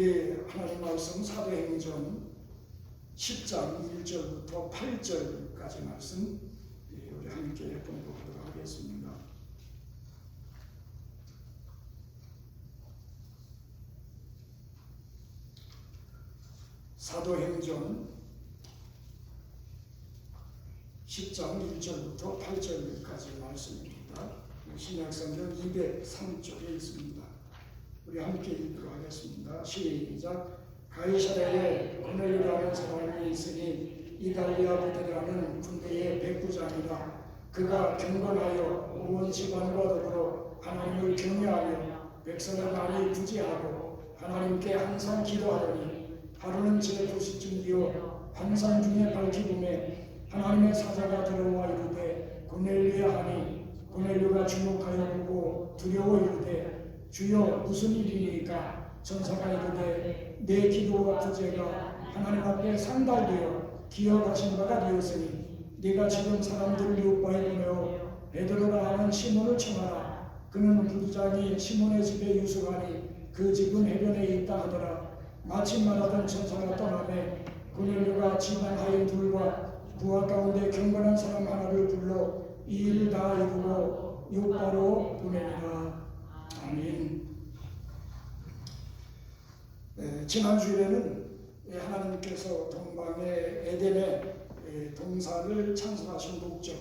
우리 하나님 말씀 사도행전 10장 1절부터 8절까지 말씀 우리 함께 봉독하도록 하겠습니다. 사도행전 10장 1절부터 8절까지 말씀입니다. 신약성경 203쪽에 있습니다. 우리 함께 읽도록 하겠습니다. 시작. 가이사랴에 고넬료라는 사람이 있으니 이달리아 부대라는 군대의 백부장이라. 그가 경건하여 온 집안과 더불어 하나님을 경외하며 백성을 많이 구제하고 하나님께 항상 기도하더니 하루는 제 부시쯤이요 환상 중에 밝히음에 하나님의 사자가 들어와 이르되 고넬료야 하니 고넬료가 주목하여 보고 두려워 이르되 주여 무슨 일이니까? 전사가 이르되 내 기도와 구제가 하나님 앞에 상달되어 기억하신 바가 되었으니 네가 지금 사람들을 요바에 보내어 베드로라 하는 시몬을 청하라. 그는 부장이 시몬의 집에 유숙하니 그 집은 해변에 있다 하더라. 마침 말하던 전사가 떠나매 고넬료가 집안 하인들과 부하 가운데 경건한 사람 하나를 불러 이 일을 다 이루고 요바로 보내니라. 아멘. 지난주에는 하나님께서 동방의 에덴의 동산을 창설하신 목적,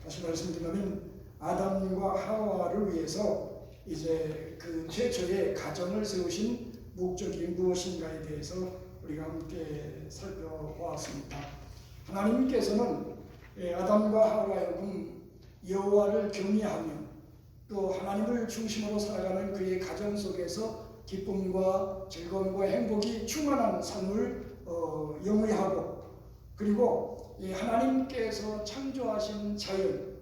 다시 말씀드리면 아담과 하와를 위해서 이제 그 최초의 가정을 세우신 목적이 무엇인가에 대해서 우리가 함께 살펴보았습니다. 하나님께서는 아담과 하와여금 여호와를 경외하며 또 하나님을 중심으로 살아가는 그의 가정 속에서 기쁨과 즐거움과 행복이 충만한 삶을 영위하고, 그리고 하나님께서 창조하신 자연,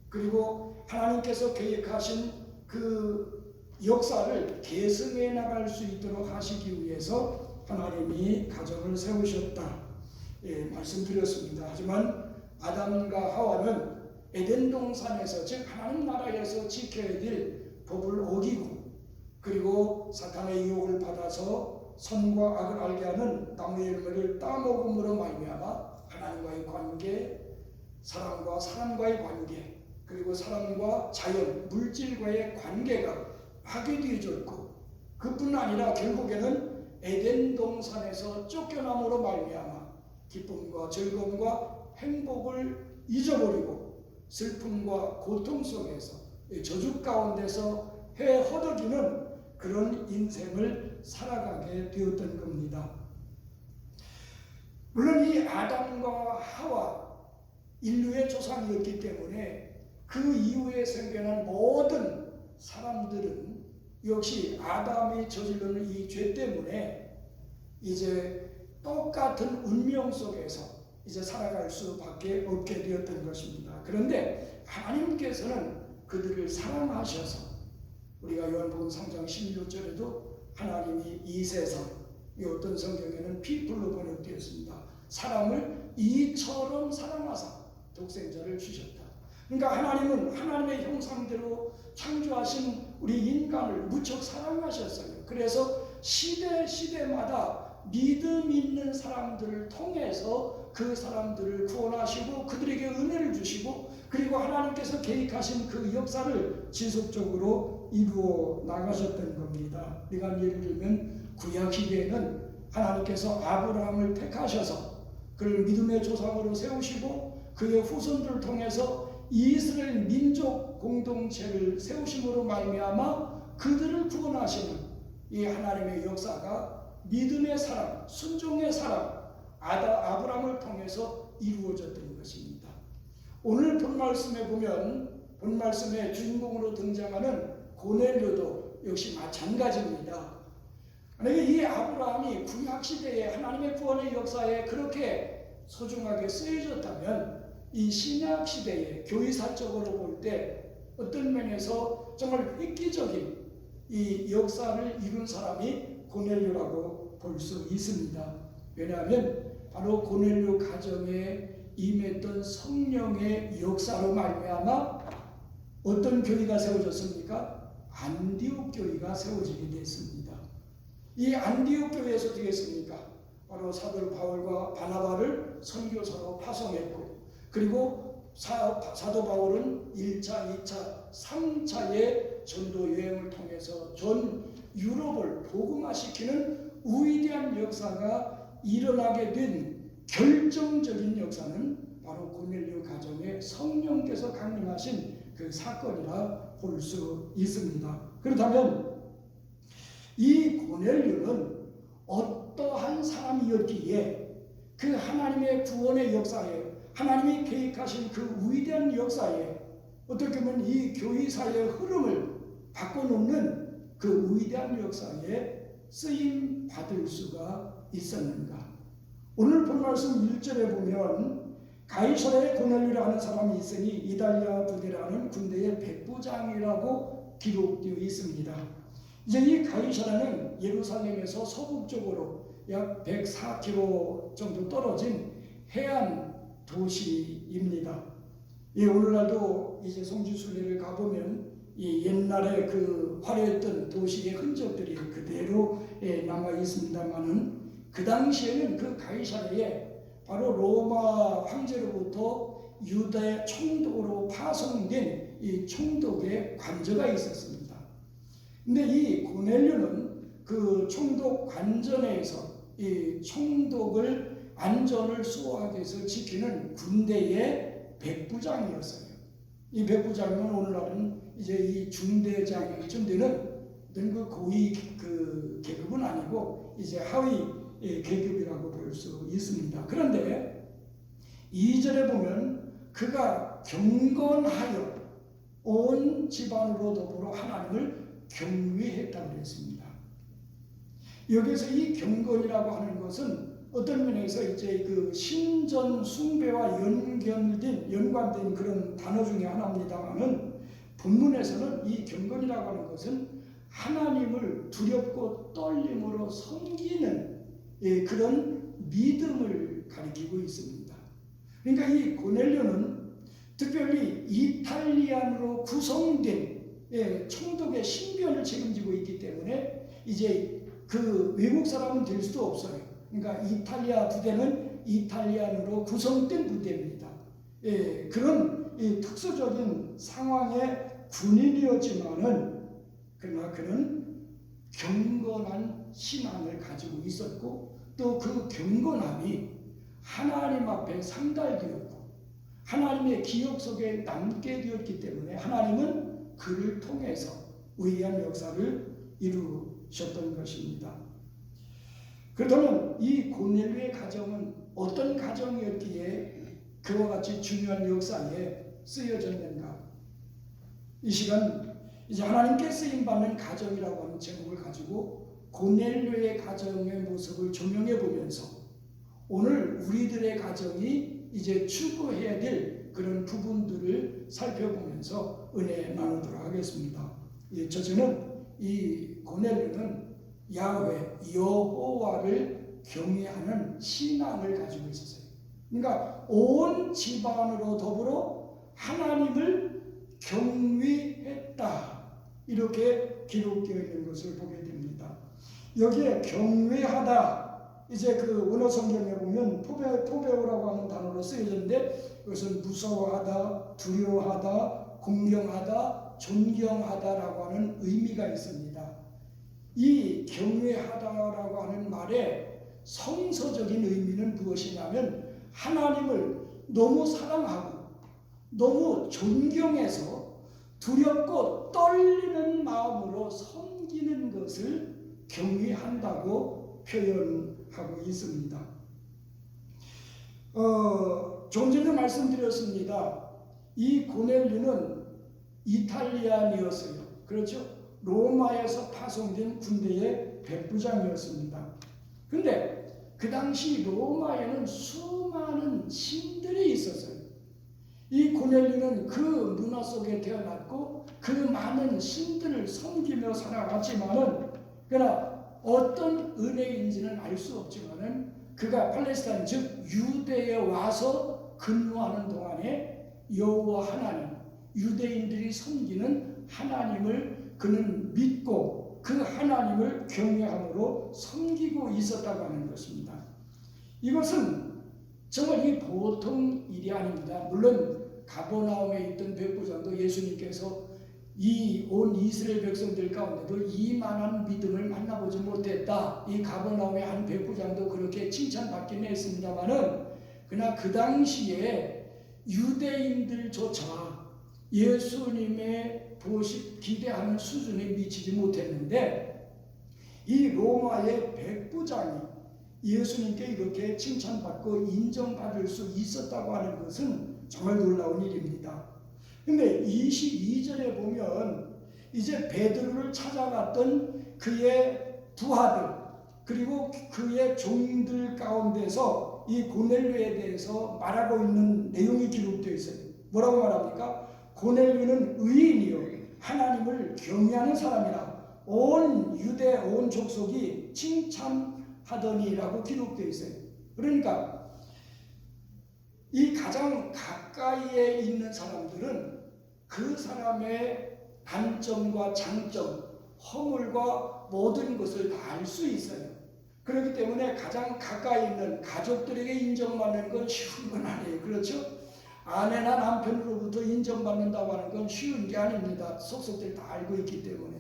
그리고 하나님께서 계획하신 그 역사를 계승해 나갈 수 있도록 하시기 위해서 하나님이 가정을 세우셨다 말씀드렸습니다. 하지만 아담과 하와는 에덴 동산에서, 즉 하나님 나라에서 지켜야 될 법을 어기고, 그리고 사탄의 유혹을 받아서 선과 악을 알게 하는 나무의 열매를 따먹음으로 말미암아 하나님과의 관계, 사람과 사람과의 관계, 그리고 사람과 자연, 물질과의 관계가 파괴되어졌고, 그뿐 아니라 결국에는 에덴 동산에서 쫓겨남으로 말미암아 기쁨과 즐거움과 행복을 잊어버리고 슬픔과 고통 속에서 저주 가운데서 헤허덕이는 그런 인생을 살아가게 되었던 겁니다. 물론 이 아담과 하와 인류의 조상이었기 때문에 그 이후에 생겨난 모든 사람들은 역시 아담이 저지르는 이 죄 때문에 이제 똑같은 운명 속에서 이제 살아갈 수밖에 없게 되었던 것입니다. 그런데 하나님께서는 그들을 사랑하셔서, 우리가 요한복음 3장 16절에도 하나님이 이 세상, 이 어떤 성경에는 people로 번역되었습니다. 사람을 이처럼 사랑하사 독생자를 주셨다. 그러니까 하나님은 하나님의 형상대로 창조하신 우리 인간을 무척 사랑하셨어요. 그래서 시대마다 믿음 있는 사람들을 통해서 그 사람들을 구원하시고 그들에게 은혜를 주시고, 그리고 하나님께서 계획하신 그 역사를 지속적으로 이루어 나가셨던 겁니다. 우리가 예를 들면 구약시대에는 하나님께서 아브라함을 택하셔서 그를 믿음의 조상으로 세우시고 그의 후손들을 통해서 이스라엘 민족 공동체를 세우심으로 말미암아 그들을 구원하시는 이 하나님의 역사가 믿음의 사람, 순종의 사람 아브라함을 통해서 이루어졌던 것입니다. 오늘 본말씀에 보면 본말씀의 주인공으로 등장하는 고넬료도 역시 마찬가지입니다. 만약에 이 아브라함이 구약시대에 하나님의 구원의 역사에 그렇게 소중하게 쓰여졌다면 이 신약시대에 교회사적으로 볼 때 어떤 면에서 정말 획기적인 이 역사를 이룬 사람이 고넬료라고 볼 수 있습니다. 왜냐하면 바로 고넬료 가정에 임했던 성령의 역사로 말미암아 어떤 교회가 세워졌습니까? 안디옥 교회가 세워지게 됐습니다. 이 안디옥 교회에서 어떻게 했습니까? 바로 사도 바울과 바나바를 선교사로 파송했고, 그리고 사도 바울은 1차, 2차, 3차의 전도 여행을 통해서 전 유럽을 복음화시키는 위대한 역사가 일어나게 된 결정적인 역사는 바로 고넬료 가정에 성령께서 강림하신 그 사건이라 볼 수 있습니다. 그렇다면 이 고넬료는 어떠한 사람이었기에 그 하나님의 구원의 역사에, 하나님이 계획하신 그 위대한 역사에 어떻게 보면 이 교회사의 흐름을 바꿔놓는 그 위대한 역사에 쓰임 받을 수가 있었는가? 오늘 본 말씀 1절에 보면 가이사랴에 고넬료라는 사람이 있으니 이달리아 부대라는 군대의 백부장이라고 기록되어 있습니다. 이제 이 가이사랴는 예루살렘에서 서북쪽으로 약 104km 정도 떨어진 해안 도시입니다. 오늘날도 이제 성지순례를 가보면 이 옛날에 그 화려했던 도시의 흔적들이 그대로 남아 있습니다만은 그 당시에는 그 가이사랴에 바로 로마 황제로부터 유대 총독으로 파송된 이 총독의 관저가 있었습니다. 근데 이 고넬료는 그 총독 관전에서 이 총독을 안전을 수호하기 위해서 지키는 군대의 백부장이었어요. 이 백부장은 오늘날은 이제 이 중대장쯤 되는 그 고위 그 계급은 아니고 이제 하위 계급이라고 볼 수 있습니다. 그런데 2절에 보면 그가 경건하여 온 집안으로 더불어 하나님을 경외했다고 했습니다. 여기서 이 경건이라고 하는 것은 어떤 면에서 이제 그 신전 숭배와 연관된 그런 단어 중에 하나입니다만은 본문에서는 이 경건이라고 하는 것은 하나님을 두렵고 떨림으로 섬기는 그런 믿음을 가리키고 있습니다. 그러니까 이 고넬료는 특별히 이탈리안으로 구성된 총독의 신변을 책임지고 있기 때문에 이제 그 외국 사람은 될 수도 없어요. 그러니까 이탈리아 부대는 이탈리안으로 구성된 부대입니다. 그런 특수적인 상황의 군인이었지만은 그러나 그는 경건한 신앙을 가지고 있었고 또 그 경건함이 하나님 앞에 상달되었고 하나님의 기억 속에 남게 되었기 때문에 하나님은 그를 통해서 위대한 역사를 이루셨던 것입니다. 그렇다면 이 고넬료의 가정은 어떤 가정이었기에 그와 같이 중요한 역사에 쓰여졌는가? 이 시간 이제 하나님께 쓰임받는 가정이라고 하는 제목을 가지고 고넬료의 가정의 모습을 조명해 보면서 오늘 우리들의 가정이 이제 추구해야 될 그런 부분들을 살펴보면서 은혜 나누도록 하겠습니다. 첫째는 이 고넬료는 야훼 여호와를 경외하는 신앙을 가지고 있었어요. 그러니까 온 집안으로 더불어 하나님을 경외했다 이렇게 기록되어 있는 것을 보게 됩니다. 여기에 경외하다 이제 그 원어 성경에 보면 포베오라고 하는 단어로 쓰여졌는데 그것은 무서워하다, 두려워하다, 공경하다, 존경하다라고 하는 의미가 있습니다. 이 경외하다라고 하는 말의 성서적인 의미는 무엇이냐면 하나님을 너무 사랑하고 너무 존경해서 두렵고 떨리는 마음으로 섬기는 것을 경외한다고 표현하고 있습니다. 좀 전에 말씀드렸습니다. 이 고넬료는 이탈리안이었어요. 그렇죠? 로마에서 파송된 군대의 백부장이었습니다. 근데 그 당시 로마에는 수많은 신들이 있었어요. 이 고넬료는 그 문화 속에 태어났고 그 많은 신들을 섬기며 살아왔지만은 그러나 어떤 은혜인지는 알 수 없지만은 그가 팔레스타인 즉 유대에 와서 근무하는 동안에 여호와 하나님 유대인들이 섬기는 하나님을 그는 믿고 그 하나님을 경외함으로 섬기고 있었다고 하는 것입니다. 이것은 정말 이 보통 일이 아닙니다. 물론 가버나움에 있던 백부장도 예수님께서 이 온 이스라엘 백성들 가운데도 이만한 믿음을 만나보지 못했다. 이 가버나움의 한 백부장도 그렇게 칭찬받긴 했습니다마는 그러나 그 당시에 유대인들조차 예수님의 보시 기대하는 수준에 미치지 못했는데 이 로마의 백부장이 예수님께 이렇게 칭찬받고 인정받을 수 있었다고 하는 것은 정말 놀라운 일입니다. 근데 22절에 보면 이제 베드로를 찾아갔던 그의 부하들 그리고 그의 종들 가운데서 이 고넬료에 대해서 말하고 있는 내용이 기록되어 있어요. 뭐라고 말합니까? 고넬료는 의인이요 하나님을 경외하는 사람이라 온 유대 온 족속이 칭찬하더니라고 기록되어 있어요. 그러니까 이 가장 가까이에 있는 사람들은 그 사람의 단점과 장점, 허물과 모든 것을 다 알 수 있어요. 그렇기 때문에 가장 가까이 있는 가족들에게 인정받는 건 쉬운 건 아니에요. 그렇죠? 아내나 남편으로부터 인정받는다고 하는 건 쉬운 게 아닙니다. 속속들 다 알고 있기 때문에.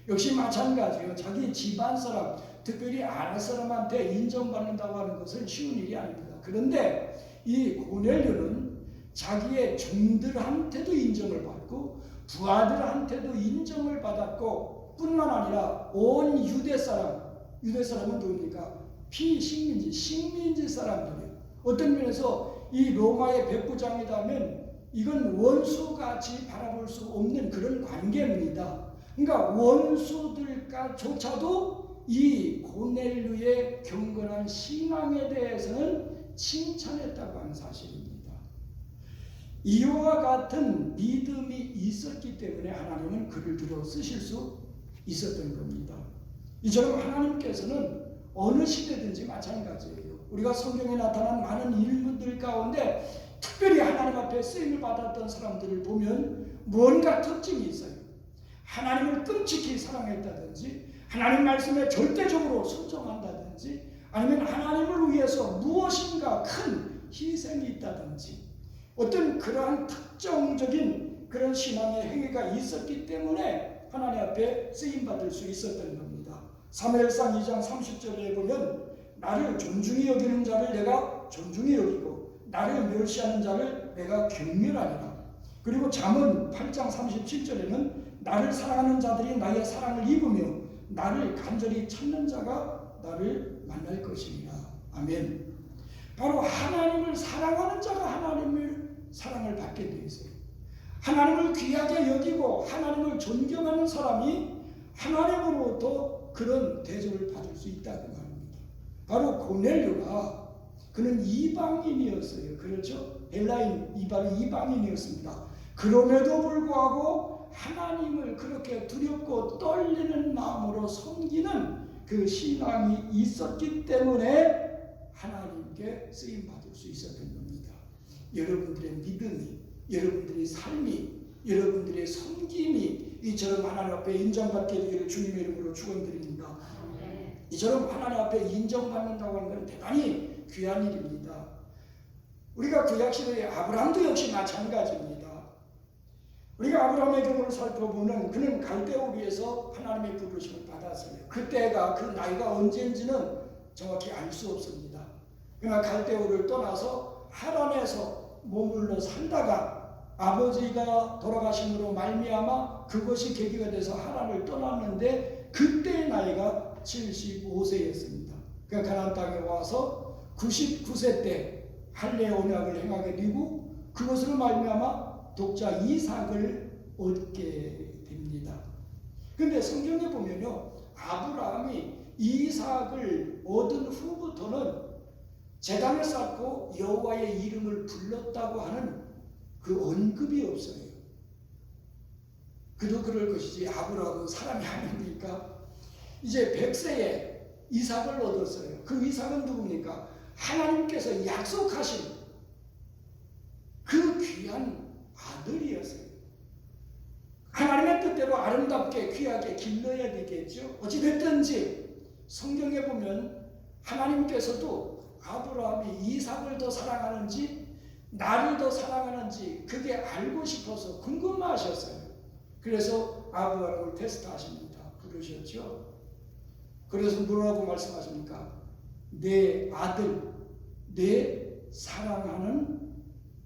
역시 마찬가지예요. 자기 집안 사람, 특별히 아내 사람한테 인정받는다고 하는 것은 쉬운 일이 아닙니다. 그런데 이 고넬료는 자기의 종들한테도 인정을 받고 부하들한테도 인정을 받았고 뿐만 아니라 온 유대 사람은 누굽니까? 피식민지, 식민지 사람들이에요. 어떤 면에서 이 로마의 백부장이라면 이건 원수같이 바라볼 수 없는 그런 관계입니다. 그러니까 원수들조차도 이 고넬료의 경건한 신앙에 대해서는 칭찬했다고 하는 사실입니다. 이와 같은 믿음이 있었기 때문에 하나님은 그를 들어 쓰실 수 있었던 겁니다. 이처럼 하나님께서는 어느 시대든지 마찬가지예요. 우리가 성경에 나타난 많은 인물들 가운데 특별히 하나님 앞에 쓰임을 받았던 사람들을 보면 뭔가 특징이 있어요. 하나님을 끔찍히 사랑했다든지 하나님 말씀에 절대적으로 순종한다든지 아니면 하나님을 위해서 무엇인가 큰 희생이 있다든지 어떤 그러한 특정적인 그런 신앙의 행위가 있었기 때문에 하나님 앞에 쓰임받을 수 있었던 겁니다. 사무엘상 2장 30절에 보면 나를 존중히 여기는 자를 내가 존중히 여기고 나를 멸시하는 자를 내가 경멸하리라. 그리고 잠언 8장 37절에는 나를 사랑하는 자들이 나의 사랑을 입으며 나를 간절히 찾는 자가 나를 만날 것이니라. 아멘. 바로 하나님을 사랑하는 자가 하나님의 사랑을 받게 되어 있어요. 하나님을 귀하게 여기고 하나님을 존경하는 사람이 하나님으로부터 그런 대접을 받을 수 있다는 말입니다. 바로 고넬료가 그는 이방인이었어요. 그렇죠? 헬라인 이방인이었습니다. 그럼에도 불구하고 하나님을 그렇게 두렵고 떨리는 마음으로 섬기는 그 신앙이 있었기 때문에 하나님께 쓰임받을 수 있었던 겁니다. 여러분들의 믿음이, 여러분들의 삶이, 여러분들의 섬김이 이처럼 하나님 앞에 인정받게 되기를 주님의 이름으로 축원드립니다. 이처럼 하나님 앞에 인정받는다고 하는 것은 대단히 귀한 일입니다. 우리가 구약시대의 아브라함도 역시 마찬가지입니다. 우리가 아브라함의 경우를 살펴보면 그는 갈대우르에서 하나님의 부르심을 받았어요. 그때가 그 나이가 언제인지는 정확히 알 수 없습니다. 그러나 갈대우르를 떠나서 하란에서 머물러 살다가 아버지가 돌아가심으로 말미암아 그것이 계기가 돼서 하란을 떠났는데 그때의 나이가 75세였습니다. 그 가나안 땅에 와서 99세 때 할례 언약을 행하게 되고 그것으로 말미암아 독자 이삭을 얻게 됩니다. 그런데 성경에 보면요, 아브라함이 이삭을 얻은 후부터는 제단을 쌓고 여호와의 이름을 불렀다고 하는 그 언급이 없어요. 그도 그럴 것이지 아브라함은 사람이 아닙니까? 이제 100세에 이삭을 얻었어요. 그 이삭은 누굽니까? 하나님께서 약속하신 그 귀한 아들이었어요. 하나님의 뜻대로 아름답게 귀하게 길러야 되겠죠. 어찌됐든지 성경에 보면 하나님께서도 아브라함이 이삭을 더 사랑하는지 나를 더 사랑하는지 그게 알고 싶어서 궁금하셨어요. 그래서 아브라함을 테스트하십니다. 부르셨죠. 그래서 뭐라고 말씀하십니까? 내 아들, 내 사랑하는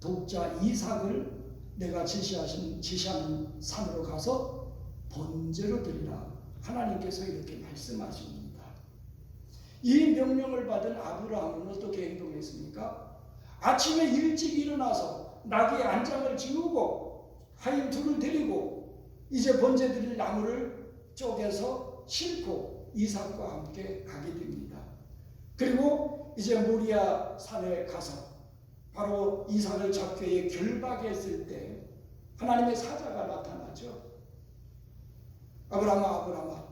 독자 이삭을 내가 지시하는 산으로 가서 번제로 드리라. 하나님께서 이렇게 말씀하십니다. 이 명령을 받은 아브라함은 어떻게 행동했습니까? 아침에 일찍 일어나서 나귀 안장을 지우고 하인 둘을 데리고 이제 번제 드릴 나무를 쪼개서 싣고 이삭과 함께 가게 됩니다. 그리고 이제 모리아 산에 가서 바로 이삭을 잡기 위해 결박했을 때 하나님의 사자가 나타나죠. 아브라함아,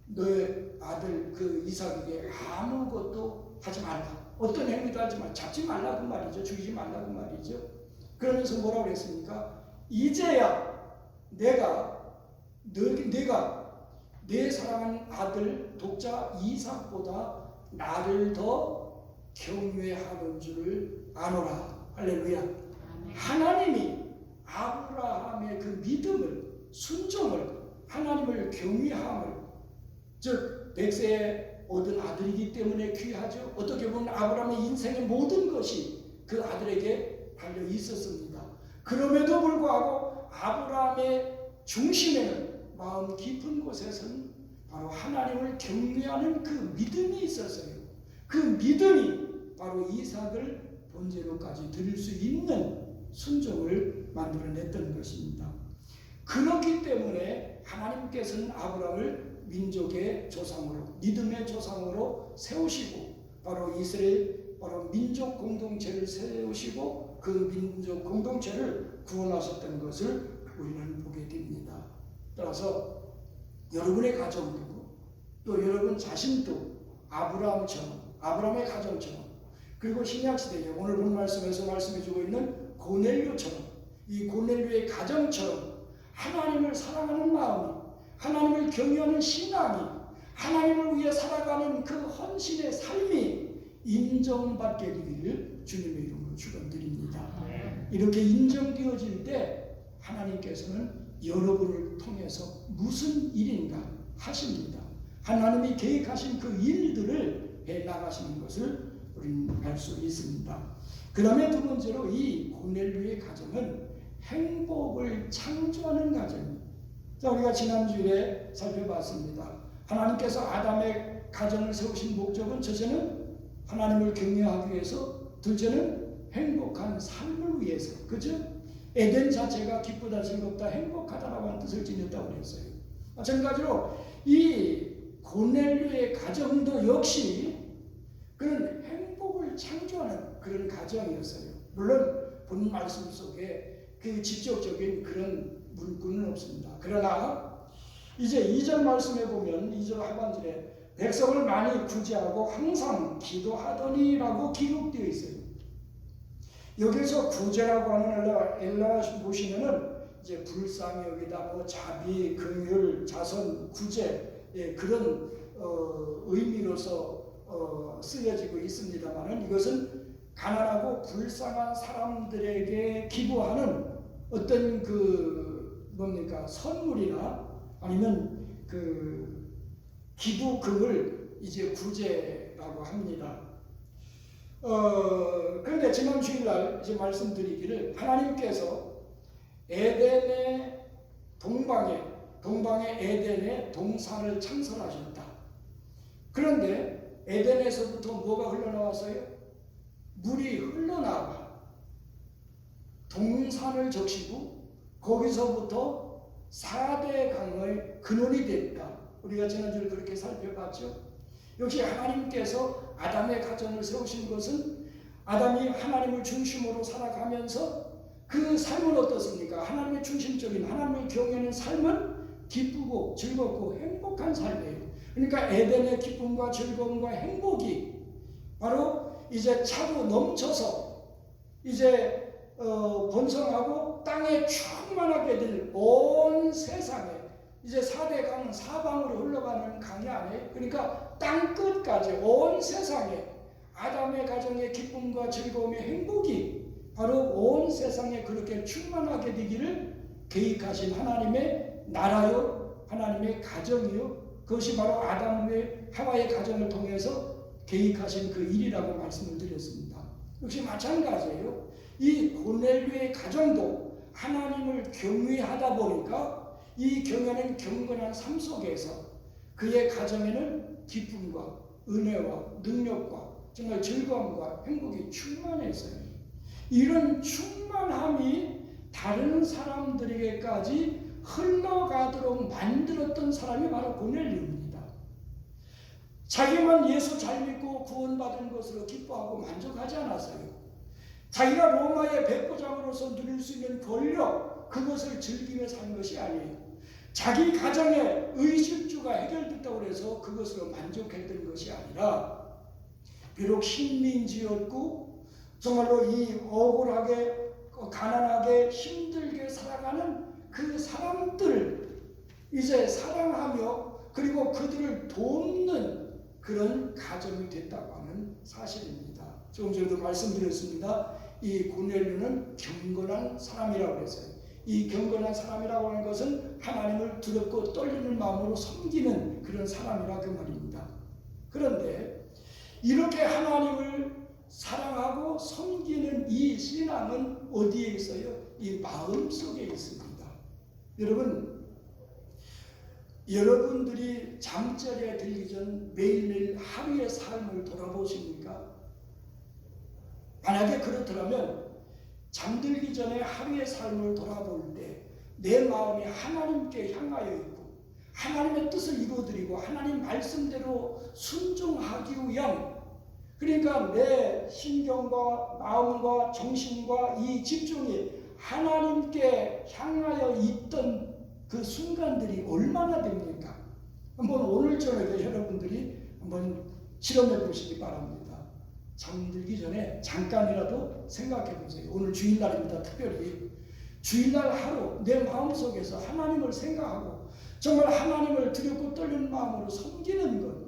너의 아들 그 이삭에게 아무것도 하지 말라. 어떤 행위도 하지 말라. 잡지 말라고 말이죠. 죽이지 말라고 말이죠. 그러면서 뭐라고 했습니까? 이제야 내가 내 사랑하는 아들 독자 이삭보다 나를 더 경외하는 줄을 아노라. 할렐루야. 하나님이 아브라함의 그 믿음을, 순종을, 하나님을 경외함을, 즉 100세에 얻은 아들이기 때문에 귀하죠. 어떻게 보면 아브라함의 인생의 모든 것이 그 아들에게 달려 있었습니다. 그럼에도 불구하고 아브라함의 중심에는, 마음 깊은 곳에서는 바로 하나님을 경외하는 그 믿음이 있었어요. 그 믿음이 바로 이삭을 번제로까지 드릴 수 있는 순종을 만들어냈던 것입니다. 그렇기 때문에 하나님께서는 아브라함을 민족의 조상으로, 믿음의 조상으로 세우시고 바로 이스라엘, 바로 민족 공동체를 세우시고 그 민족 공동체를 구원하셨던 것을 우리는 보게 됩니다. 따라서 여러분의 가정도 또 여러분 자신도 아브라함의 가정처럼, 그리고 신약시대에 오늘 본 말씀에서 말씀해주고 있는 고넬료처럼, 이 고넬료의 가정처럼 하나님을 사랑하는 마음이, 하나님을 경외하는 신앙이, 하나님을 위해 살아가는 그 헌신의 삶이 인정받게 되기를 주님의 이름으로 축원드립니다. 이렇게 인정되어질 때 하나님께서는 여러분을 통해서 무슨 일인가 하십니다. 하나님이 계획하신 그 일들을 해나가시는 것을 우리는 알 수 있습니다. 그 다음에 두 번째로 이 고넬료의 가정은 행복을 창조하는 가정입니다. 자, 우리가 지난주에 살펴봤습니다. 하나님께서 아담의 가정을 세우신 목적은 첫째는 하나님을 경외하기 위해서, 둘째는 행복한 삶을 위해서, 그죠? 에덴 자체가 기쁘다, 즐겁다, 행복하다라고 하는 뜻을 지녔다고 그랬어요. 마찬가지로 이 고넬료의 가정도 역시 그런 행복을 창조하는 그런 가정이었어요. 물론 본 말씀 속에 그 직접적인 그런 문구는 없습니다. 그러나 이제 2절 말씀에 보면 2절 하반절에 백성을 많이 구제하고 항상 기도하더니라고 기록되어 있어요. 여기서 구제라고 하는 엘라 보시면은 이제 불쌍히 여기다 뭐 자비, 긍휼, 자선, 구제, 그런 의미로서 쓰여지고 있습니다만은 이것은 가난하고 불쌍한 사람들에게 기부하는 어떤 그 뭡니까 선물이나 아니면 그 기부금을 이제 구제라고 합니다. 그런데 지난 주일날 이제 말씀드리기를 하나님께서 에덴의 동방의 에덴의 동산을 창설하셨다. 그런데 에덴에서부터 뭐가 흘러나왔어요? 물이 흘러나와 동산을 적시고 거기서부터 4대 강의 근원이 됐다. 우리가 지난주에 그렇게 살펴봤죠. 역시 하나님께서 아담의 가정을 세우신 것은 아담이 하나님을 중심으로 살아가면서 그 삶은 어떻습니까? 하나님의 중심적인, 하나님을 경외하는 삶은 기쁘고 즐겁고 행복한 삶이에요. 그러니까 에덴의 기쁨과 즐거움과 행복이 바로 이제 차고 넘쳐서 이제 번성하고 땅에 충만하게 될 온 세상에 이제 4대 강은 사방으로 흘러가는 강이 아니에요. 그러니까 땅 끝까지 온 세상에 아담의 가정의 기쁨과 즐거움의 행복이 바로 온 세상에 그렇게 충만하게 되기를 계획하신 하나님의 나라요, 하나님의 가정이요, 그것이 바로 아담의 하와의 가정을 통해서 계획하신 그 일이라고 말씀을 드렸습니다. 역시 마찬가지예요. 이 고넬료의 가정도 하나님을 경외하다 보니까 이 경외는 경건한 삶 속에서 그의 가정에는 기쁨과 은혜와 능력과 정말 즐거움과 행복이 충만했어요. 이런 충만함이 다른 사람들에게까지 흘러가도록 만들었던 사람이 바로 고넬료입니다. 자기만 예수 잘 믿고 구원받은 것으로 기뻐하고 만족하지 않았어요. 자기가 로마의 백부장으로서 누릴 수 있는 권력, 그것을 즐기며 사는 것이 아니에요. 자기 가정의 의식주가 해결됐다고 해서 그것으로 만족했던 것이 아니라 비록 식민지였고 정말로 이 억울하게 가난하게 힘들게 살아가는 그 사람들 이제 사랑하며 그리고 그들을 돕는 그런 가정이 됐다고 하는 사실입니다. 조금 전에도 말씀드렸습니다. 이 고넬료는 경건한 사람이라고 했어요. 이 경건한 사람이라고 하는 것은 하나님을 두렵고 떨리는 마음으로 섬기는 그런 사람이라 그 말입니다. 그런데 이렇게 하나님을 사랑하고 섬기는 이 신앙은 어디에 있어요? 이 마음 속에 있습니다. 여러분들이 잠자리에 들기 전 매일매일 하루의 삶을 돌아보십니까? 만약에 그렇더라면 잠들기 전에 하루의 삶을 돌아볼 때 내 마음이 하나님께 향하여 있고 하나님의 뜻을 이루어드리고 하나님 말씀대로 순종하기 위한, 그러니까 내 신경과 마음과 정신과 이 집중이 하나님께 향하여 있던 그 순간들이 얼마나 됩니까? 한번 오늘 저녁에 여러분들이 한번 실험해 보시기 바랍니다. 잠들기 전에 잠깐이라도 생각해 보세요. 오늘 주일날입니다. 특별히 주일날 하루 내 마음속에서 하나님을 생각하고 정말 하나님을 두렵고 떨리는 마음으로 섬기는 것,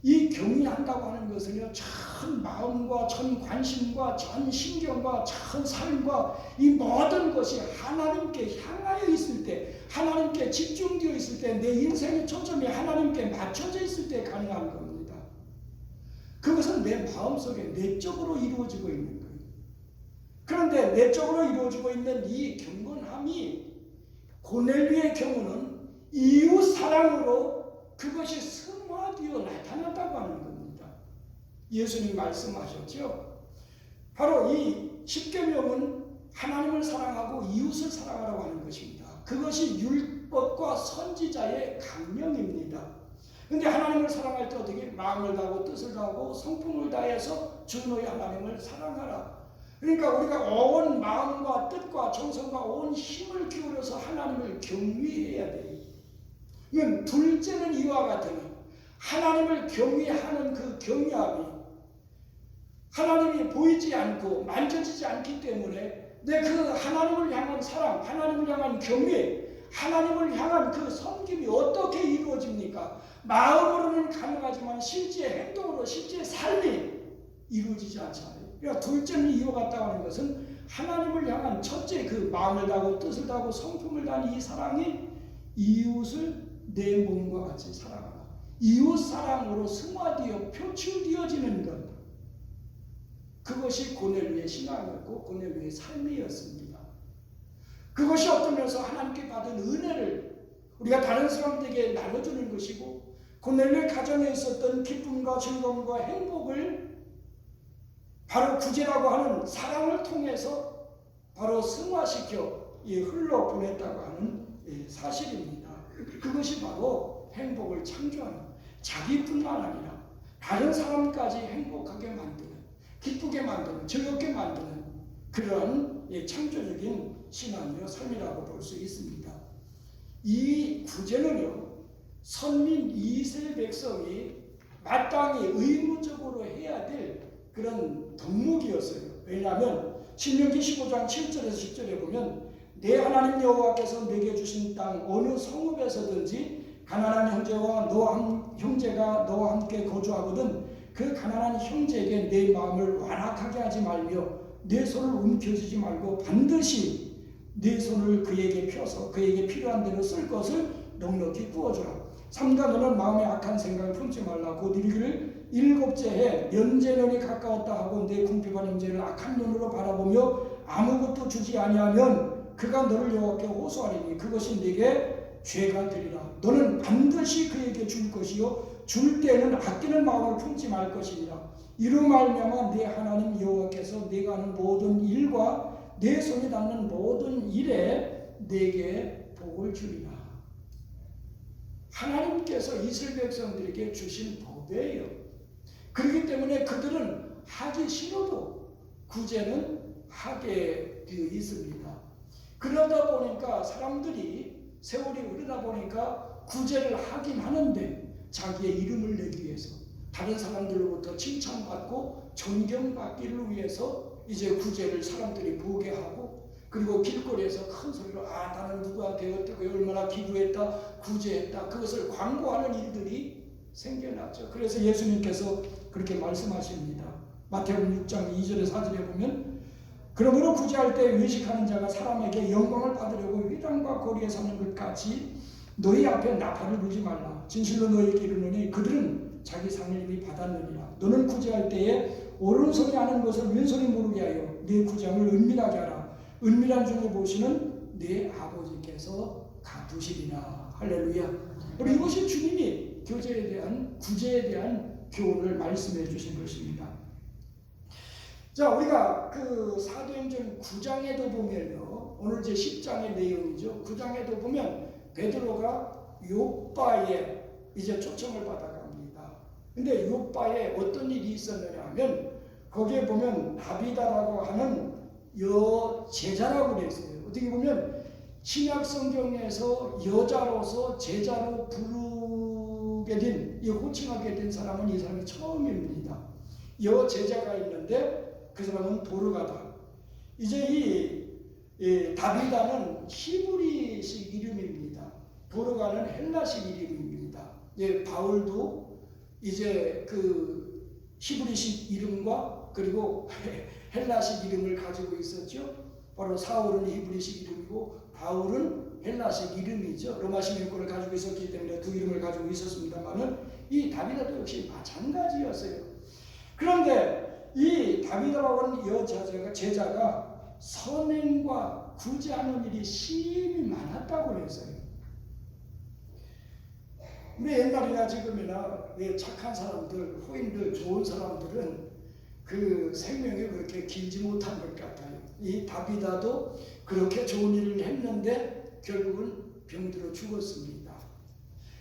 이 경외한다고 하는 것은요, 전 마음과 전 관심과 전 신경과 전 삶과 이 모든 것이 하나님께 향하여 있을 때, 하나님께 집중되어 있을 때, 내 인생의 초점이 하나님께 맞춰져 있을 때 가능한 겁니다. 그것은 내 마음속에 내적으로 이루어지고 있는 거예요. 그런데 내적으로 이루어지고 있는 이 경건함이 고넬료의 경우는 이웃 사랑으로 그것이 승화되어 나타났다고 하는 겁니다. 예수님 말씀하셨죠. 바로 이 십계명은 하나님을 사랑하고 이웃을 사랑하라고 하는 것입니다. 그것이 율법과 선지자의 강령입니다. 그런데 하나님을 사랑할 때 어떻게? 마음을 다하고 뜻을 다하고 성품을 다해서 주 너희 하나님을 사랑하라. 그러니까 우리가 온 마음과 뜻과 정성과 온 힘을 기울여서 하나님을 경외해야 돼요. 이건 둘째는 이와 같으니 하나님을 경외하는 그 경외함이 하나님이 보이지 않고 만져지지 않기 때문에 내 그 하나님을 향한 사랑, 하나님을 향한 경외, 하나님을 향한 그 섬김이 어떻게 이루어집니까? 마음으로는 가능하지만 실제 행동으로 실제 삶이 이루어지지 않잖아요. 그러니까 둘째는 이와 같다고 하는 것은 하나님을 향한 첫째 그 마음을 다하고 뜻을 다하고 성품을 다한 이 사랑이 이웃을 내 몸과 같이 사랑하라. 이웃 사랑으로 승화되어 표출되어지는 것, 그것이 고넬료의 신앙이었고 고넬료의 삶이었습니다. 그것이 어떤 면에서 하나님께 받은 은혜를 우리가 다른 사람들에게 나눠주는 것이고 고넬료의 가정에 있었던 기쁨과 즐거움과 행복을 바로 구제라고 하는 사랑을 통해서 바로 승화시켜 흘러보냈다고 하는 사실입니다. 그것이 바로 행복을 창조하는, 자기뿐만 아니라 다른 사람까지 행복하게 만드는, 기쁘게 만드는, 즐겁게 만드는 그런 창조적인 신앙이요 삶이라고 볼 수 있습니다. 이 구제는요, 선민 2세 백성이 마땅히 의무적으로 해야 될 그런 덕목이었어요. 왜냐하면 신명기 15장 7절에서 10절에 보면 내 하나님 여호와께서 내게 주신 땅 어느 성읍에서든지 가난한 형제가 너와 함께 거주하거든 그 가난한 형제에게 내 마음을 완악하게 하지 말며 내 손을 움켜쥐지 말고 반드시 내 손을 그에게 펴서 그에게 필요한 대로 쓸 것을 넉넉히 부어주라. 삼가 너는 마음에 악한 생각을 품지 말라. 곧 이르기를 일곱째 해 면제년이 가까웠다 하고 내 궁핍한 형제를 악한 눈으로 바라보며 아무것도 주지 아니하면 그가 너를 여호와께 호소하리니 그것이 네게 죄가 되리라. 너는 반드시 그에게 줄 것이요 줄 때는 아끼는 마음을 품지 말 것이니라. 이로 말미암아 네 하나님 여호와께서 네가 하는 모든 일과 내 손이 닿는 모든 일에 네게 복을 주리라. 하나님께서 이스라엘 백성들에게 주신 법이에요. 그렇기 때문에 그들은 하기 싫어도 구제는 하게 되어 있습니다. 그러다 보니까 사람들이 세월이 흐르다 보니까 구제를 하긴 하는데 자기의 이름을 내기 위해서 다른 사람들로부터 칭찬받고 존경받기를 위해서 이제 구제를 사람들이 보게 하고 그리고 길거리에서 큰 소리로 나는 누가 되었다고 얼마나 기도했다 구제했다 그것을 광고하는 일들이 생겨났죠. 그래서 예수님께서 그렇게 말씀하십니다. 마태복음 6장 2절에 4절에 보면 그러므로 구제할 때 외식하는 자가 사람에게 영광을 받으려고 회당과 거리에 사는 것 같이 너희 앞에 나팔을 불지 말라. 진실로 너희에게 이르노니 그들은 자기 상을 이미 받았느니라. 너는 구제할 때에 오른손이 아는 것을 왼손이 모르게 하여 네 구장을 은밀하게 하라. 은밀한 중에 보시는 네 아버지께서 갚으시리라. 할렐루야. 우리 이것이 주님이 교제에 대한 구제에 대한 교훈을 말씀해 주신 것입니다. 자, 우리가 그 사도행전 9장에도 보면요, 오늘 제 10장의 내용이죠. 9장에도 보면 베드로가 욥바에 이제 초청을 받아갑니다. 근데 욥바에 어떤 일이 있었느냐 하면 거기에 보면 다비다라고 하는 제자라고 되어 있어요. 어떻게 보면 신약 성경에서 여자로서 제자로 부르게 된, 호칭하게 된 사람은 이 사람이 처음입니다. 제자가 있는데 그 사람은 도르가다. 이제 이 다비다는 히브리식 이름입니다. 도르가는 헬라식 이름입니다. 바울도 이제 그 히브리식 이름과 그리고 헬라식 이름을 가지고 있었죠. 바로 사울은 히브리식 이름이고 바울은 헬라식 이름이죠. 로마 시민권을 가지고 있었기 때문에 두 이름을 가지고 있었습니다만은 이 다비다도 역시 마찬가지였어요. 그런데 이 다비다라고 하는 제자가 선행과 구제하는 일이 심히 많았다고 그랬어요. 우리 옛날이나 지금이나 착한 사람들, 호인들, 좋은 사람들은 그 생명이 그렇게 길지 못한 것 같아요. 이 다비다도 그렇게 좋은 일을 했는데 결국은 병들어 죽었습니다.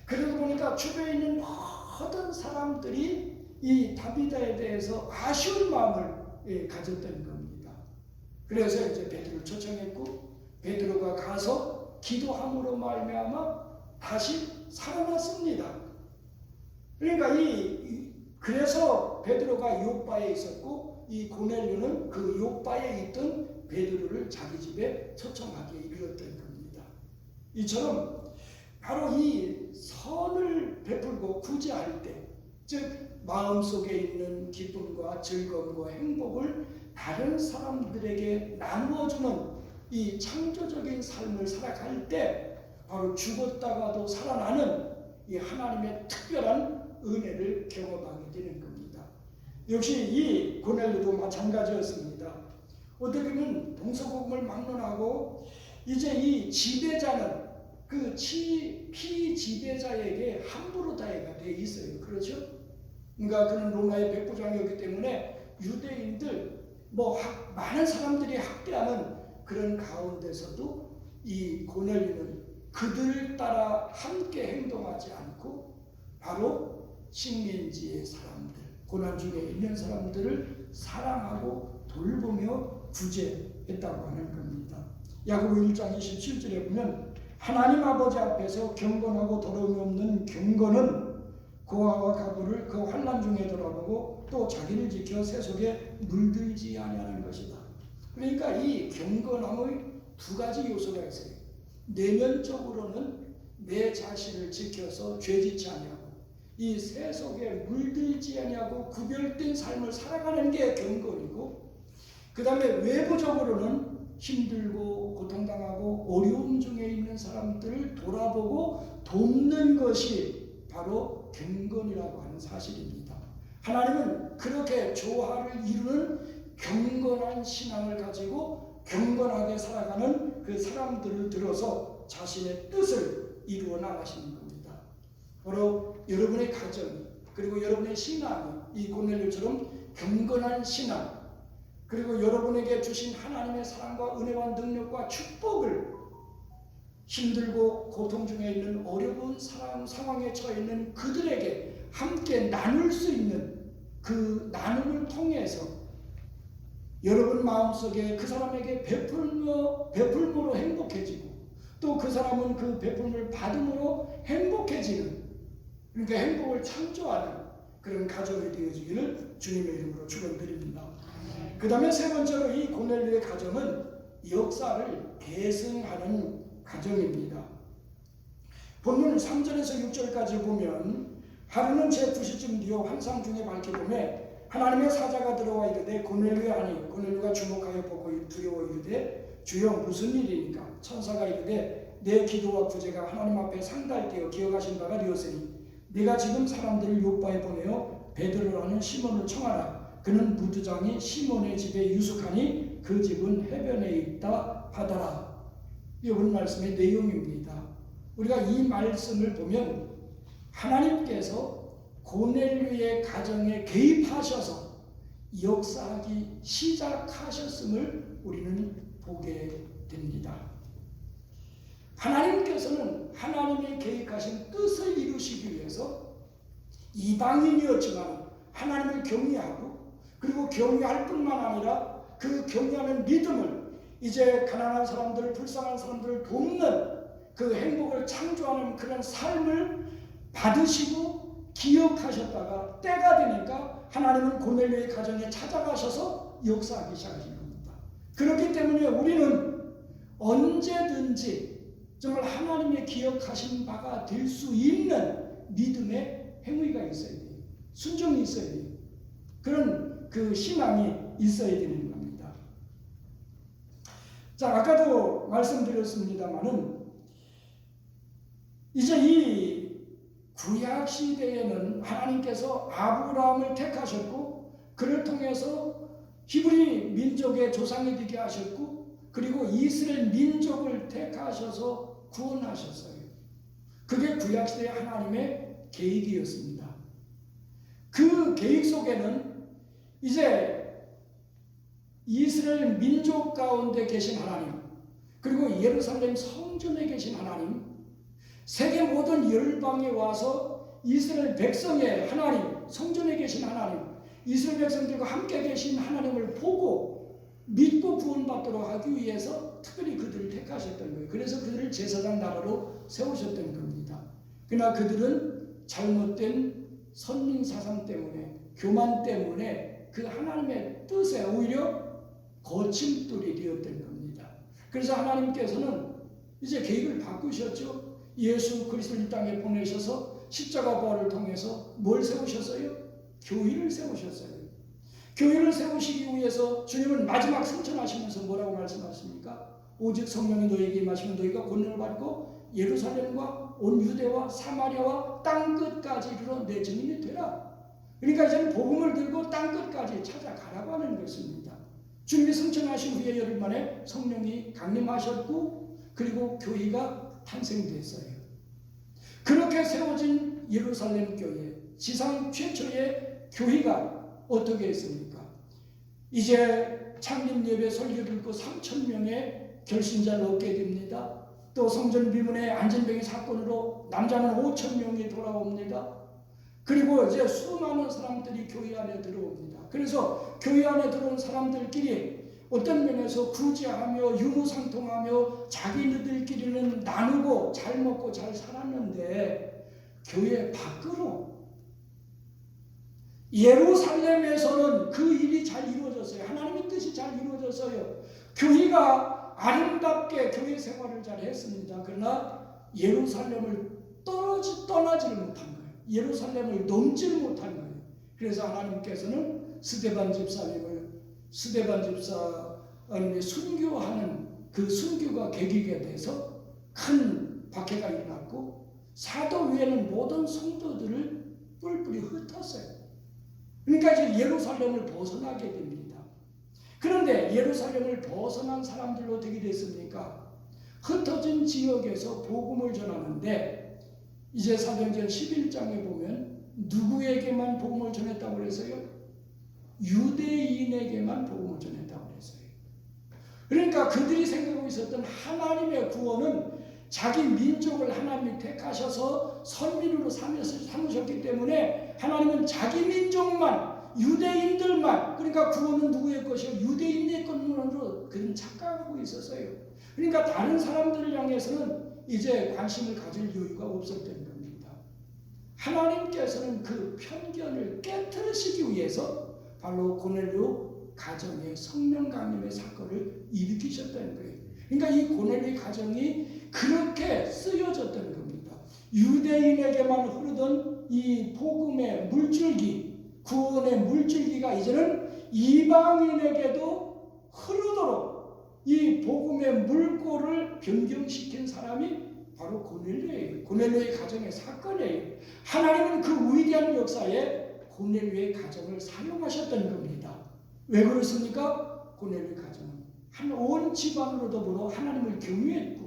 그러고 보니까 주변에 있는 모든 사람들이 이 다비다에 대해서 아쉬운 마음을 가졌던 겁니다. 그래서 이제 베드로를 초청했고 베드로가 가서 기도함으로 말미암아 다시 살아났습니다. 그러니까 그래서 베드로가 욥바에 있었고 이 고넬료는 그 욥바에 있던 베드로를 자기 집에 초청하게 이르렀던 겁니다. 이처럼 바로 이 선을 베풀고 구제할 때, 즉 마음속에 있는 기쁨과 즐거움과 행복을 다른 사람들에게 나누어주는 이 창조적인 삶을 살아갈 때 바로 죽었다가도 살아나는 이 하나님의 특별한 은혜를 경험하게 되는 겁니다. 역시 이 고넬료도 마찬가지였습니다. 어떻게 보면 동서고금을 막론하고 이제 이 지배자는 그 피지배자에게 함부로 다해가 돼 있어요. 그렇죠? 그러니까 그는 로마의 백부장이었기 때문에 유대인들 많은 사람들이 학대하는 그런 가운데서도 이 고넬료는 그들 따라 함께 행동하지 않고 바로 식민지의 사람들, 고난 중에 있는 사람들을 사랑하고 돌보며 구제했다고 하는 겁니다. 야고보 1장 27절에 보면 하나님 아버지 앞에서 경건하고 더러움이 없는 경건은 고아와 가부를 그 환난 중에 돌아보고 또 자기를 지켜 새 속에 물들지 아니하는 것이다. 그러니까 이 경건함의 두 가지 요소가 있어요. 내면적으로는 내 자신을 지켜서 죄짓지 아니하고 이 세속에 물들지 아니하고 구별된 삶을 살아가는 게 경건이고, 그 다음에 외부적으로는 힘들고 고통당하고 어려움 중에 있는 사람들을 돌아보고 돕는 것이 바로 경건이라고 하는 사실입니다. 하나님은 그렇게 조화를 이루는 경건한 신앙을 가지고 경건하게 살아가는 그 사람들을 들어서 자신의 뜻을 이루어 나가시는 겁니다. 바로 여러분의 가정 그리고 여러분의 신앙이 이 고넬료처럼 경건한 신앙, 그리고 여러분에게 주신 하나님의 사랑과 은혜와 능력과 축복을 힘들고 고통 중에 있는 어려운 상황에 처해 있는 그들에게 함께 나눌 수 있는 그 나눔을 통해서 여러분 마음속에 그 사람에게 베풀므로 행복해지고, 또 그 사람은 그 베풀음을 받음으로 행복해지는, 그러니까 행복을 창조하는 그런 가정이 되어지기를 주님의 이름으로 축원드립니다. 그 다음에 세 번째로 이 고넬료의 가정은 역사를 계승하는 가정입니다. 본문 3절에서 6절까지 보면, 하루는 제 9시쯤 되어 환상 중에 밝혀보매 하나님의 사자가 들어와 이르되 고넬료야 하니, 고넬료가 주목하여 보고 두려워 이르되 주여 무슨 일이니까? 천사가 이르되 내 기도와 구제가 하나님 앞에 상달되어 기억하신 바가 되었으니 네가 지금 사람들을 요바에 보내어 베드로라는 시몬을 청하라. 그는 무두장이 시몬의 집에 유숙하니 그 집은 해변에 있다 하더라. 이 오늘 말씀의 내용입니다. 우리가 이 말씀을 보면 하나님께서 고넬료의 가정에 개입하셔서 역사하기 시작하셨음을 우리는 보게 됩니다. 하나님께서는 하나님의 계획하신 뜻을 이루시기 위해서 이방인이었지만 하나님을 경외하고, 그리고 경외할 뿐만 아니라 그 경외하는 믿음을 이제 가난한 사람들, 불쌍한 사람들을 돕는 그 행복을 창조하는 그런 삶을 받으시고 기억하셨다가 때가 되니까 하나님은 고넬료의 가정에 찾아가셔서 역사하기 시작하신 겁니다. 그렇기 때문에 우리는 언제든지 정말 하나님의 기억하신 바가 될 수 있는 믿음의 행위가 있어야 돼요. 순종이 있어야 돼요. 그런 그 신앙이 있어야 되는 겁니다. 자, 아까도 말씀드렸습니다마는 이제 이 구약 시대에는 하나님께서 아브라함을 택하셨고 그를 통해서 히브리 민족의 조상이 되게 하셨고, 그리고 이스라엘 민족을 택하셔서 구원하셨어요. 그게 구약 시대의 하나님의 계획이었습니다. 그 계획 속에는 이제 이스라엘 민족 가운데 계신 하나님, 그리고 예루살렘 성전에 계신 하나님, 세계 모든 열방에 와서 이스라엘 백성의 하나님, 성전에 계신 하나님, 이스라엘 백성들과 함께 계신 하나님을 보고 믿고 구원받도록 하기 위해서 특별히 그들을 택하셨던 거예요. 그래서 그들을 제사장 나라로 세우셨던 겁니다. 그러나 그들은 잘못된 선민사상 때문에, 교만 때문에 그 하나님의 뜻에 오히려 거침돌이 되었던 겁니다. 그래서 하나님께서는 이제 계획을 바꾸셨죠. 예수 그리스도를 이 땅에 보내셔서 십자가 부활을 통해서 뭘 세우셨어요? 교회를 세우셨어요. 교회를 세우시기 위해서 주님은 마지막 승천하시면서 뭐라고 말씀하십니까? 오직 성령이 너에게 임하시면 너희가 권능을 받고 예루살렘과 온 유대와 사마리아와 땅끝까지 이르러 내 증인이 되라. 그러니까 이제는 복음을 들고 땅끝까지 찾아가라고 하는 것입니다. 주님이 승천하신 후에 열흘 만에 성령이 강림하셨고, 그리고 교회가 탄생됐어요. 그렇게 세워진 예루살렘 교회, 지상 최초의 교회가 어떻게 했습니까? 이제 창립 예배 설교 듣고 3,000명의 결신자를 얻게 됩니다. 또 성전 비문의 안전병의 사건으로 남자는 5,000명이 돌아옵니다. 그리고 이제 수많은 사람들이 교회 안에 들어옵니다. 그래서 교회 안에 들어온 사람들끼리 어떤 면에서 구제하며 유무상통하며 자기네들끼리는 나누고 잘 먹고 잘 살았는데, 교회 밖으로 예루살렘에서는 그 일이 잘 이루어졌어요. 하나님의 뜻이 잘 이루어졌어요. 교회가 아름답게 교회 생활을 잘 했습니다. 그러나 예루살렘을 떠나지를 못한 거예요. 예루살렘을 넘지를 못한 거예요. 그래서 하나님께서는 스데반 집사님의 순교하는 그 순교가 계기가 돼서 큰 박해가 일어났고 사도 외에는 모든 성도들을 뿔뿔이 흩었어요. 그러니까 이제 예루살렘을 벗어나게 됩니다. 그런데 예루살렘을 벗어난 사람들로 되게 됐습니까? 흩어진 지역에서 복음을 전하는데 이제 사도행전 11장에 보면 누구에게만 복음을 전했다고 그랬어요? 유대인에게만 복음을 전했다고 그랬어요. 그러니까 그들이 생각하고 있었던 하나님의 구원은 자기 민족을 하나님이 택하셔서 선민으로 삼으셨기 때문에 하나님은 자기 민족만, 유대인들만, 그러니까 구원은 누구의 것이요? 유대인의 것만으로 그들은 착각하고 있었어요. 그러니까 다른 사람들을 향해서는 이제 관심을 가질 여유가 없었던 겁니다. 하나님께서는 그 편견을 깨트리시기 위해서 바로 고넬료 가정의 성령 강림의 사건을 일으키셨다는 거예요. 그러니까 이 고넬료 가정이 그렇게 쓰여졌던 겁니다. 유대인에게만 흐르던 이 복음의 물줄기, 구원의 물줄기가 이제는 이방인에게도 흐르도록 이 복음의 물꼬를 변경시킨 사람이 바로 고넬료예요. 고넬료의 가정의 사건이에요. 하나님은 그 위대한 역사에 고넬료의 가정을 사용하셨던 겁니다. 왜 그렇습니까? 고넬료 가정은 온 집안으로 더불어 하나님을 경외했고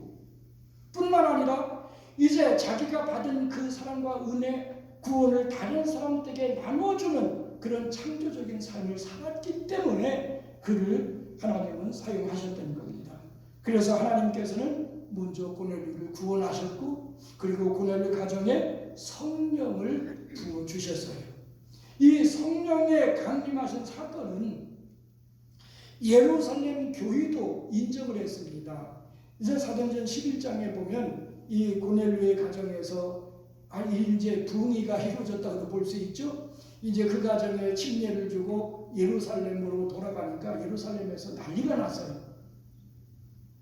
뿐만 아니라 이제 자기가 받은 그 사랑과 은혜, 구원을 다른 사람들에게 나눠주는 그런 창조적인 삶을 살았기 때문에 그를 하나님은 사용하셨던 겁니다. 그래서 하나님께서는 먼저 고넬료를 구원하셨고 그리고 고넬료 가정에 성령을 부어주셨어요. 이 성령의 강림하신 사건은 예루살렘 교회도 인정을 했습니다. 이제 사도행전 11장에 보면 이 고넬료의 가정에서 이제 부흥이가 이루어졌다고 볼 수 있죠. 이제 그 가정에 침례를 주고 예루살렘으로 돌아가니까 예루살렘에서 난리가 났어요.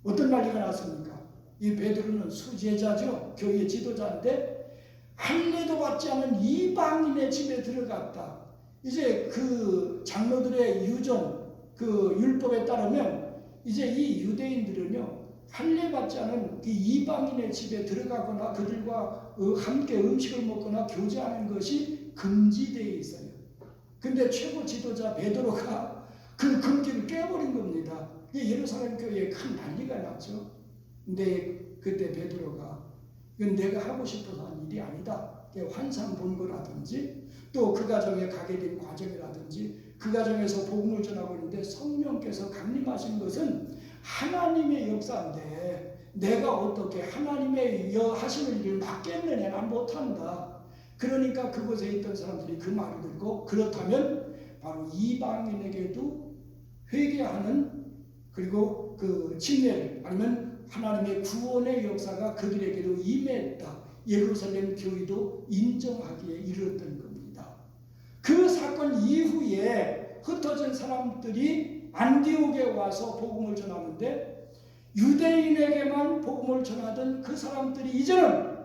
어떤 난리가 났습니까? 이 베드로는 수제자죠. 교회의 지도자인데 할례도 받지 않은 이방인의 집에 들어갔다. 이제 그 장로들의 유전, 그 율법에 따르면 이제 이 유대인들은요 할례 받지 않은 그 이방인의 집에 들어가거나 그들과 함께 음식을 먹거나 교제하는 것이 금지되어 있어요. 근데 최고 지도자 베드로가 그 금기를 깨버린 겁니다. 예루살렘 교회에 큰 난리가 났죠. 근데 그때 베드로가 이건 내가 하고 싶어서 한 일이 아니다. 환상 본 거라든지 또 그 가정에 가게 된 과정이라든지 그 가정에서 복음을 전하고 있는데 성령께서 강림하신 것은 하나님의 역사인데 내가 어떻게 하나님의 하시는 일을 맡겠느냐, 난 못한다. 그러니까 그곳에 있던 사람들이 그 말을 듣고 그렇다면 바로 이방인에게도 회개하는 그리고 그 침례를 아니면 하나님의 구원의 역사가 그들에게도 임했다. 예루살렘 교회도 인정하기에 이르렀던 겁니다. 그 사건 이후에 흩어진 사람들이 안디옥에 와서 복음을 전하는데 유대인에게만 복음을 전하던 그 사람들이 이제는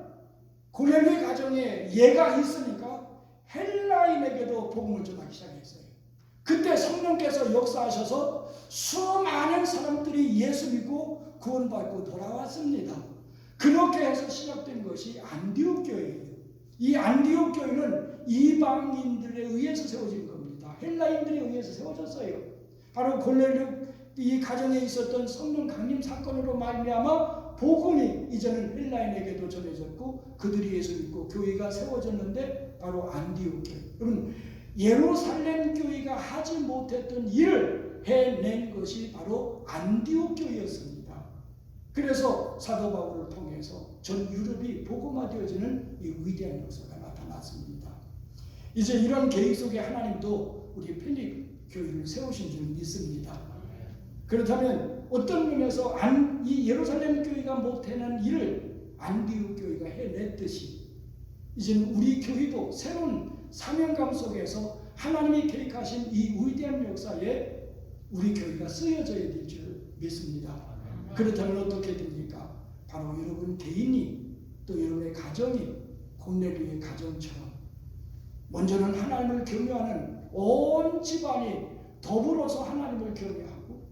고넬료 가정에 예가 있으니까 헬라인에게도 복음을 전하기 시작했어요. 그때 성령께서 역사하셔서 수많은 사람들이 예수 믿고 구원받고 돌아왔습니다. 그렇게 해서 시작된 것이 안디옥 교회예요. 이 안디옥 교회는 이방인들에 의해서 세워진 겁니다. 헬라인들에 의해서 세워졌어요. 바로 고넬료 이 가정에 있었던 성령 강림 사건으로 말미암아 복음이 이제는 헬라인에게도 전해졌고 그들이 예수 믿고 교회가 세워졌는데 바로 안디옥 교회. 여러분 예루살렘 교회가 하지 못했던 일을 해낸 것이 바로 안디옥 교회였습니다. 그래서 사도 바울을 통해서 전 유럽이 복음화되어지는 이 위대한 역사가 나타났습니다. 이제 이런 계획 속에 하나님도 우리 필립 교회를 세우신 줄 믿습니다. 그렇다면 어떤 면에서 이 예루살렘 교회가 못해낸 일을 안디옥 교회가 해냈듯이 이제는 우리 교회도 새로운 사명감 속에서 하나님이 계획하신 이 위대한 역사에 우리 교회가 쓰여져야 될 줄 믿습니다. 그렇다면 어떻게 됩니까? 바로 여러분 개인이 또 여러분의 가정이 고넬료의 가정처럼 먼저는 하나님을 경외하는 온 집안이 더불어서 하나님을 경외하고,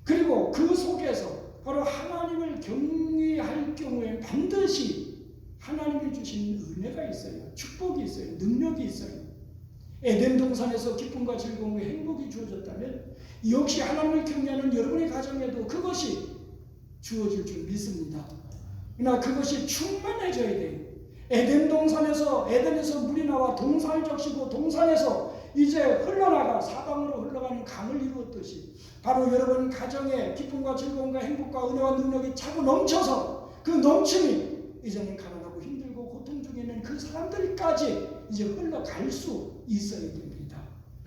그리고 그 속에서 바로 하나님을 경외할 경우에 반드시 하나님이 주신 은혜가 있어요. 축복이 있어요. 능력이 있어요. 에덴 동산에서 기쁨과 즐거움과 행복이 주어졌다면 역시 하나님을 경외하는 여러분의 가정에도 그것이 주어질 줄 믿습니다. 그러나 그것이 충만해져야 돼요. 에덴에서 물이 나와 동산을 적시고 동산에서 이제 흘러나가 사방으로 흘러가는 강을 이루었듯이 바로 여러분 가정에 기쁨과 즐거움과 행복과 은혜와 능력이 차고 넘쳐서 그 넘침이 이제는 가난하고 힘들고 고통 중에 있는 그 사람들까지 이제 흘러갈 수 있어야 됩니다.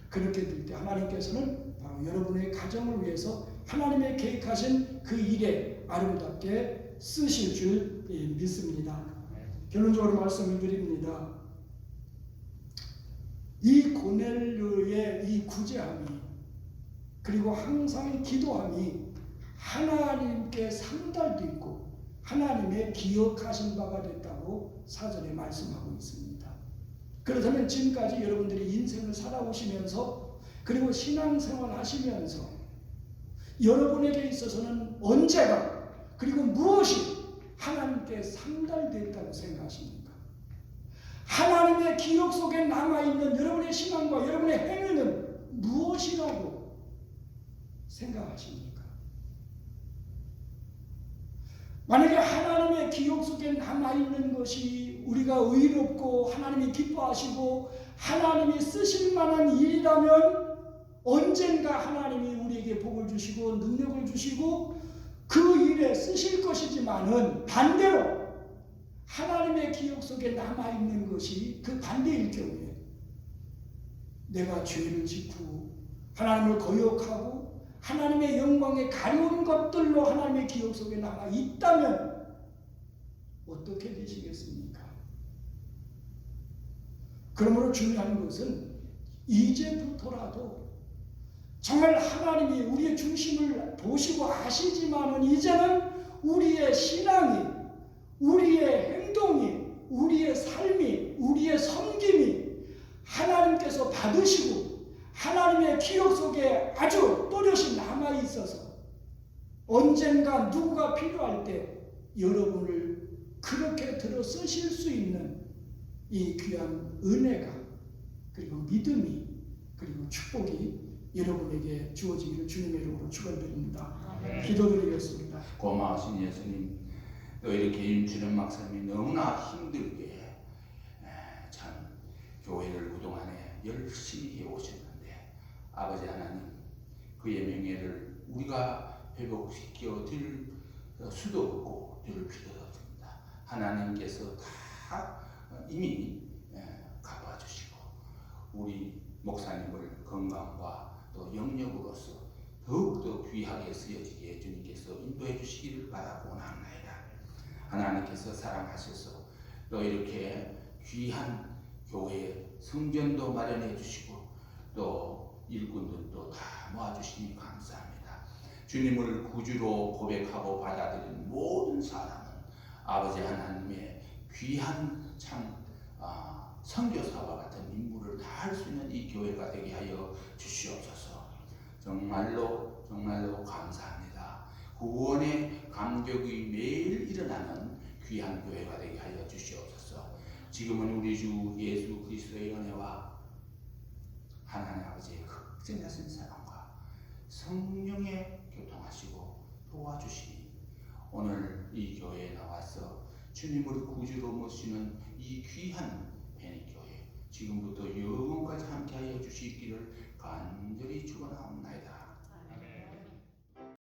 그렇게 될 때 하나님께서는 바로 여러분의 가정을 위해서 하나님의 계획하신 그 일에 아름답게 쓰실 줄 믿습니다. 결론적으로 말씀을 드립니다. 이 고넬료의 이 구제함이 그리고 항상 기도함이 하나님께 상달도 있고 하나님의 기억하신 바가 됐다고 사전에 말씀하고 있습니다. 그렇다면 지금까지 여러분들이 인생을 살아오시면서 그리고 신앙생활 하시면서 여러분에게 있어서는 언제가 그리고 무엇이 하나님께 상달됐다고 생각하십니까? 하나님의 기억 속에 남아있는 여러분의 신앙과 여러분의 행위는 무엇이라고 생각하십니까? 만약에 하나님의 기억 속에 남아있는 것이 우리가 의롭고 하나님이 기뻐하시고 하나님이 쓰실 만한 일이라면 언젠가 하나님이 우리에게 복을 주시고 능력을 주시고 그 일에 쓰실 것이지만은 반대로 하나님의 기억 속에 남아있는 것이 그 반대일 경우에 내가 죄를 짓고 하나님을 거역하고 하나님의 영광에 가려운 것들로 하나님의 기억 속에 남아있다면 어떻게 되시겠습니까? 그러므로 중요한 것은 이제부터라도 정말 하나님이 우리의 중심을 보시고 아시지만은 이제는 우리의 신앙이, 우리의 행동이, 우리의 삶이, 우리의 섬김이 하나님께서 받으시고 하나님의 기억 속에 아주 또렷이 남아있어서 언젠가 누구가 필요할 때 여러분을 그렇게 들어 쓰실 수 있는 이 귀한 은혜가 그리고 믿음이 그리고 축복이 여러분에게 주어지기를 주님의 이름으로 축원드립니다. 기도드리겠습니다. 고마우신 예수님, 또 이렇게 임준현 목사님이 너무나 힘들게 참 교회를 그동안에 열심히 해오셨는데 아버지 하나님, 그의 명예를 우리가 회복시켜 드릴 수도 없고 드릴 필요도 없습니다. 하나님께서 다 이미 갚아주시고 우리 목사님을 건강과 또 영역으로서 더욱더 귀하게 쓰여지게 주님께서 인도해 주시기를 바라고 원합니다. 하나님께서 사랑하셔서 또 이렇게 귀한 교회 성전도 마련해 주시고 또 일꾼들도 다 모아주시니 감사합니다. 주님을 구주로 고백하고 받아들인 모든 사람은 아버지 하나님의 귀한 참 선교사와 같은 임무를 다 할 수 있는 이 교회가 되게 하여 주시옵소서. 정말로 감사합니다. 구원의 감격이 매일 일어나는 귀한 교회가 되게 하여 주시옵소서. 지금은 우리 주 예수 그리스도의 은혜와 하나님 아버지의 극진하신 사랑과 성령의 교통하시고 도와주시니 오늘 이 교회에 나와서 주님을 구주로 모시는 이 귀한 베니교회 지금부터 영원까지 함께하여 주시기를 간절히 축원하옵나이다.